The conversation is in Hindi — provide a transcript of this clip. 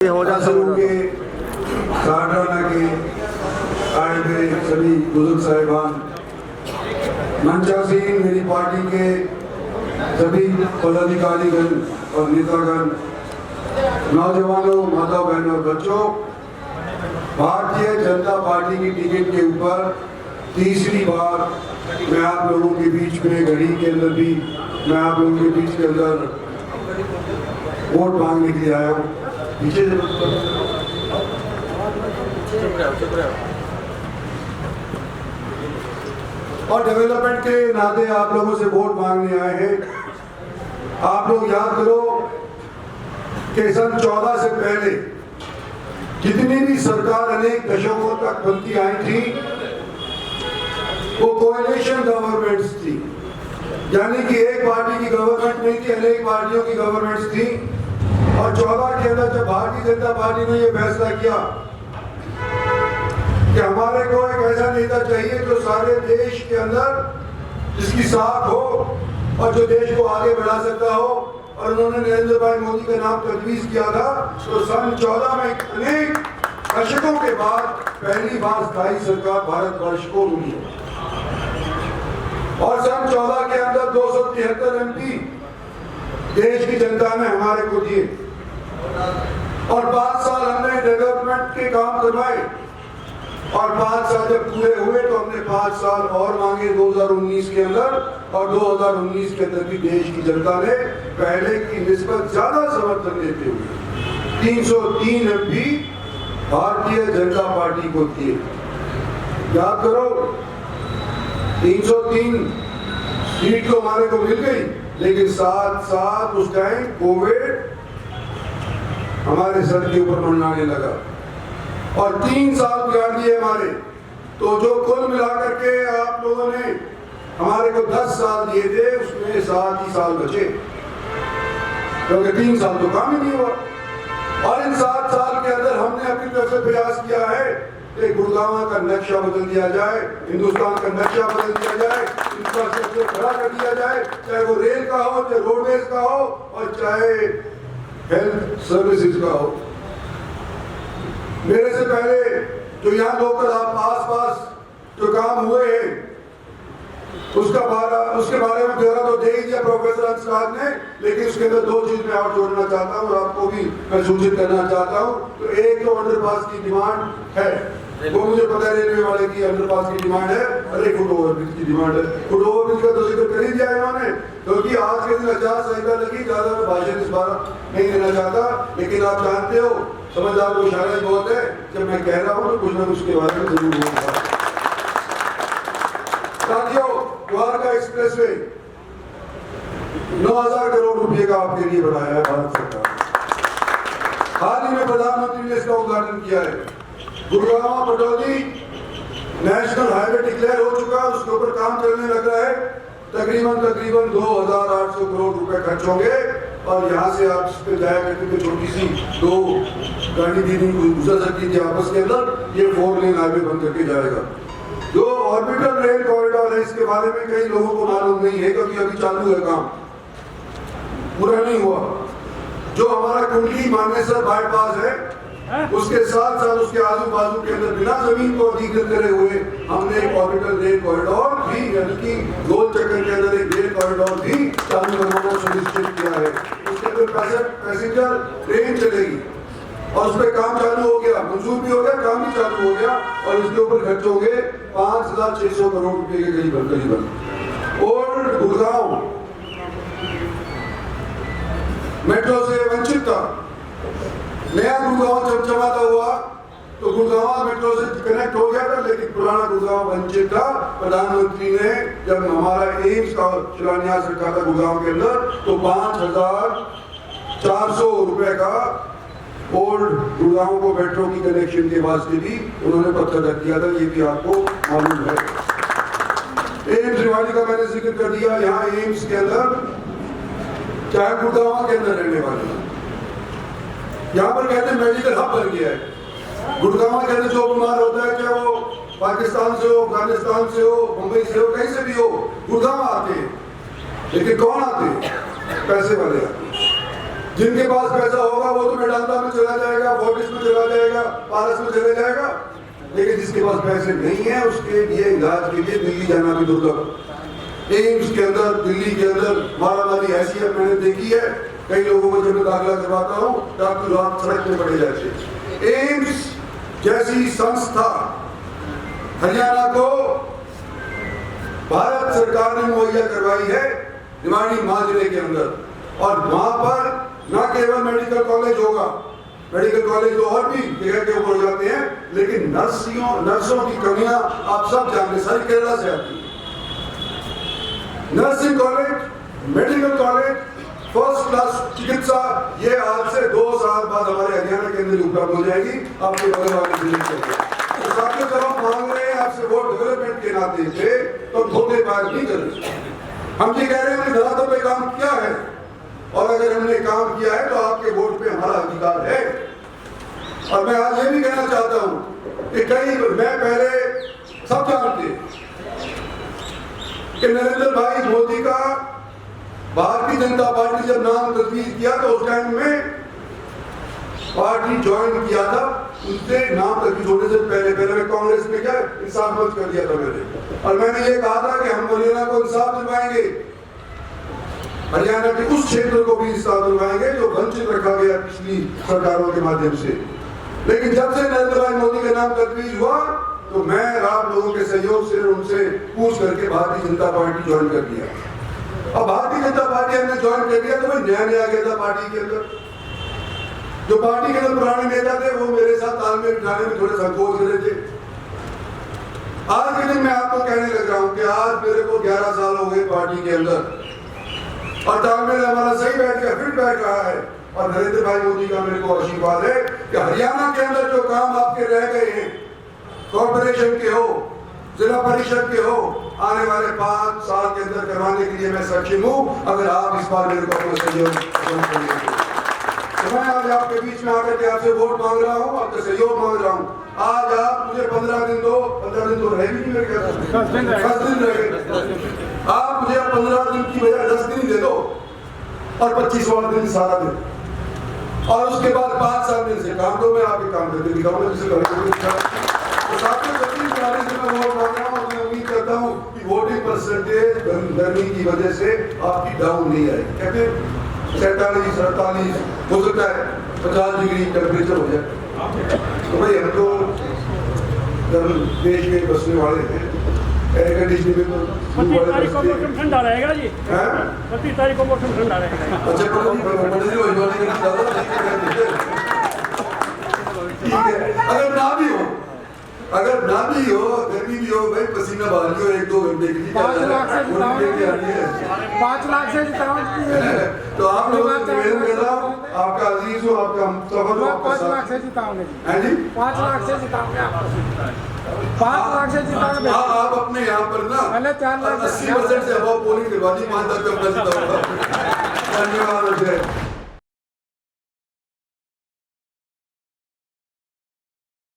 के साड़ाना के आए हुए सभी बुजुर्ग साहिबान, मंचासीन, मेरी पार्टी के सभी पदाधिकारीगण और नेतागण, नौजवानों, माता बहनों और बच्चों, भारतीय जनता पार्टी की टिकट के ऊपर तीसरी बार मैं आप लोगों के बीच में, घड़ी के अंदर भी मैं आप लोगों के बीच के अंदर वोट मांगने के लिए आया हूँ। पीछे और डेवलपमेंट के नाते आप लोगों से वोट मांगने आए हैं। आप लोग याद करो कि सन 14 से पहले जितनी भी सरकार अनेक दशकों तक बनती आई थी वो कोएलिशन गवर्नमेंट्स थी, यानी कि एक पार्टी की गवर्नमेंट नहीं थी, अनेक पार्टियों की गवर्नमेंट्स थी। और 14 के अंदर जब भारतीय जनता पार्टी ने यह फैसला किया कि हमारे को एक ऐसा नेता चाहिए जो सारे देश के अंदर जिसकी साख हो और जो देश को आगे बढ़ा सकता हो, और उन्होंने नरेंद्र भाई मोदी का नाम तजवीज किया था। तो सन 14 में अनेक दशकों के बाद पहली बार स्थायी सरकार भारतवर्ष को मिली और सन 14 के अंदर 273 MP देश की जनता ने हमारे को दिए और 5 साल हमने डेवलपमेंट के काम करवाए और 5 साल जब पूरे हुए तो हमने 5 साल और मांगे 2019 के अंदर, और 2019 के अंदर भी देश की जनता ने पहले की निस्बत ज्यादा समर्थन देते हुए 303 MP भारतीय जनता पार्टी को दिए। याद करो 303 सीट तो हमारे को मिल गई, लेकिन साथ साथ उस टाइम कोविड हमारे सर के ऊपर मंडराने लगा और 3 साल बिगाड़ दिए हमारे। तो जो कुल मिलाकर के आप लोगों ने हमारे को 10 साल दिए थे, उसमें 7 ही साल बचे, क्योंकि 3 साल तो काम ही नहीं हुआ। और इन 7 साल के अंदर हमने अपनी तरफ से प्रयास किया है कि गुड़गांव का नक्शा बदल दिया जाए, हिंदुस्तान का नक्शा बदल दिया जाए, इंफ्रास्ट्रक्चर खड़ा कर दिया जाए, चाहे वो रेल का हो, चाहे रोडवेज का हो और चाहे हेल्थ सर्विसेज का हो। मेरे से पहले जो यहाँ लोकल आस पास जो काम हुए हैं उसके बारे में ब्यौरा तो दे ही दिया प्रोफेसर अंशराज ने, लेकिन उसके अंदर 2 चीज मैं और जोड़ना चाहता हूँ और आपको भी मैं सूचित करना चाहता हूँ। तो एक तो अंडरपास की डिमांड है, वो मुझे पता है रेलवे वाले की अंडरपास की डिमांड है, और एक फुट ओवरब्रिज की डिमांड है। फुट ओवरब्रिज का तो जिक्र कर ही दिया इन्होंने, क्योंकि आज के दिन 50 साइकिल लगी, ज्यादा मैं भाषण इस बार नहीं देना चाहता, लेकिन आप जानते हो समझदार को इशारा बहुत है, जब मैं कह रहा हूँ तो कुछ ना कुछ के बारे में जरूर बोलूंगा। साथियों, द्वारका एक्सप्रेसवे 9,000 करोड़ रुपए का आपके लिए बढ़ाया है भारत सरकार। हाल ही में प्रधानमंत्री ने इसका उद्घाटन किया है। Gurgaon Pataudi national highway declare हो चुका है, उसके ऊपर काम चलने लग रहा है। तकरीबन 2,800 करोड़ रुपए खर्च होंगे और यहाँ से आप इस पे जाया करते थे, छोटी सी 2 गाड़ी भी गुजर सकती थी आपस के अंदर, ये 4 लेन हाईवे बन करके जाएगा। जो ऑर्बिटल रेल कॉरिडोर है, इसके बारे में कई लोगों को मालूम नहीं है, क्योंकि अभी चालू है काम, पूरा नहीं हुआ। जो हमारा कुंडली मानेसर बाईपास है, उसके साथ साथ उसके आजू बाजू के अंदर बिना जमीन को अधिग्रहित करे हुए हमने एक ऑर्बिटल रेल कॉरिडोर भी, यानी कि गोल चक्कर के अंदर एक रेल कॉरिडोर भी चालू करवाना सुनिश्चित किया है। उसके अंदर पैसेंजर ट्रेन चलेगी और उस पर काम चालू हो गया, मंजूर भी हो गया, काम भी चालू हो गया और इसके ऊपर खर्च होंगे 5,600 करोड़ रुपए के करीबन। ओल्ड गुड़गांव मेट्रो से वंचित था, नया गुड़गांव चमचमाता हुआ तो गुड़गांव मेट्रो से कनेक्ट हो गया था, लेकिन पुराना गुड़गांव वंचित था। प्रधानमंत्री ने जब हमारा एम्स का शिलान्यास रखा था गुड़गांव के अंदर, तो 5,400 रुपए का ओल्ड गुड़गांव को मेट्रो की कनेक्शन के वास्ते भी उन्होंने पत्र रख दिया था, ये भी आपको मालूम है। एम्स रिवाड़ी का मैंने जिक्र कर दिया। यहाँ एम्स के अंदर चाहे गुड़गांव के अंदर रहने वाले, यहाँ पर कहते हैं मेडिकल हब बन गया है। गुड़गांव के अंदर जो बीमार होता है, चाहे वो पाकिस्तान से हो, अफगानिस्तान से हो, मुंबई से हो, कहीं से भी हो, गुड़गांव आते हैं। लेकिन कौन आते हैं? पैसे वाले आते हैं। जिनके पास पैसा होगा वो तो मेडांता में चला जाएगा, फोर्टिस में चला जाएगा, पारस में चला जाएगा, लेकिन जिसके पास पैसे नहीं है उसके लिए इलाज के लिए दिल्ली जाना भी दुर्लभ। एम्स के अंदर, दिल्ली के अंदर मारामारी ऐसी है, मैंने देखी है। कई लोगों को जब मैं दाखिला करवाता हूँ डॉक्टर रात सड़क में पड़े जाते। एम्स जैसी संस्था हरियाणा को भारत सरकार ने मुहैया करवाई है निमाड़ी माजरे के अंदर, और वहां पर न केवल मेडिकल कॉलेज होगा, मेडिकल कॉलेज तो और भी जगह के ऊपर हो जाते हैं, लेकिन नर्सों की कमियां आप सब जानते हैं, सारी केरला से आती है। Nursing college, medical college, first class चिकित्सा, ये आज से 2 साल बाद हमारे हरियाणा के अंदर उपलब्ध हो जाएगी आपके बगल वाले जिले के। तो साथियों, जब हम मांग रहे हैं आपसे वोट डेवलपमेंट के नाते से, तो धोखे बात नहीं कर रहे। हम ये कह रहे हैं हमने धरातल पे काम किया है, और अगर हमने काम किया है तो आपके वोट पे हमारा अधिकार है। और मैं आज ये भी कहना चाहता हूं कि मैं पहले सब जानते कि नरेंद्र भाई मोदी का भारतीय जनता पार्टी जब नाम तजवीज किया तो उस टाइम में पार्टी ज्वाइन किया था, उससे नाम तजवीज होने से पहले मैं कांग्रेस में क्या इंसाफ मंच कर दिया था मैंने, और मैंने ये कहा था कि हम हरियाणा को इंसाफ दिलवाएंगे, हरियाणा के उस क्षेत्र को भी इंसाफ दिलवाएंगे जो वंचित रखा गया पिछली सरकारों के माध्यम से। लेकिन जब से नरेंद्र भाई मोदी का नाम तजवीज हुआ तो मैं आप लोगों के सहयोग से उनसे पूछ करके भारतीय जनता पार्टी ज्वाइन कर दिया। अब भारतीय जनता पार्टी हमने ज्वाइन कर दिया तो भाई नया आ गया था पार्टी के अंदर। जो पार्टी के अंदर पुराने नेता थे वो मेरे साथ तालमेल बिठाने में थोड़े संकोच कर रहे थे। आज के दिन मैं आपको कहने लग रहा हूं कि आज मेरे को 11 साल हो गए पार्टी के अंदर, और तालमेल हमारा सही बैठ गया, फिट बैठ रहा है। और नरेंद्र भाई मोदी का मेरे को आशीर्वाद है कि हरियाणा के अंदर जो काम आपके रह गए हैं, कॉर्पोरेशन के हो, जिला परिषद के हो, आने वाले 5 साल के अंदर करवाने के लिए मैं सक्षम हूं, अगर आप इस बार मेरे को अपना सहयोग करेंगे। तो मैं आज आपके बीच में आकर के आपसे वोट मांग रहा हूं, आपका सहयोग मांग रहा हूं। आज आप मुझे 15 दिन दो, 15 दिन तो रहेगी नहीं मेरे ख्याल से, 10 दिन रहेंगे। आप मुझे 15 दिन की बजाय 10 दिन दे दो, और 25वां दिन सारा दिन, और उसके बाद 5 साल दिन से काम दो, मैं आपके काम करके दिखाऊंगा जिसे करेंगे। तो साथियों, से मैं वोट मांग रहा हूँ, मैं उम्मीद करता हूँ कि वोटिंग परसेंटेज गर्मी की वजह से आपकी डाउन नहीं आएगी। कहते 47, 48 हो सकता है 50 डिग्री टेम्परेचर हो जाए। तो भाई हम तो देश में बसने वाले हैं, एयर कंडीशनिंग में तो 25 तारीख को मौसम ठंडा रहेगा जी। 25 तारीख को मौसम ठंडा रहेगा। अच्छा, ठीक है। अगर ना भी हो, गर्मी भी हो, भाई पसीना बहा लियो 1-2 घंटे के लिए। 5 लाख से जिताऊंगे। तो आप लोगों से निवेदन कर रहा हूँ, आपका अजीज हो, आपका सफल हो, 5 लाख से जिताऊंगे। हैं जी? 5 लाख से जिताऊंगे आपको। 5 लाख से जिताऊंगे। आप अपने यहाँ पर ना पहले 4 लाख 80% से अभाव पोलिंग करवा दी, 5 लाख का अपना जिताऊंगा। धन्यवाद।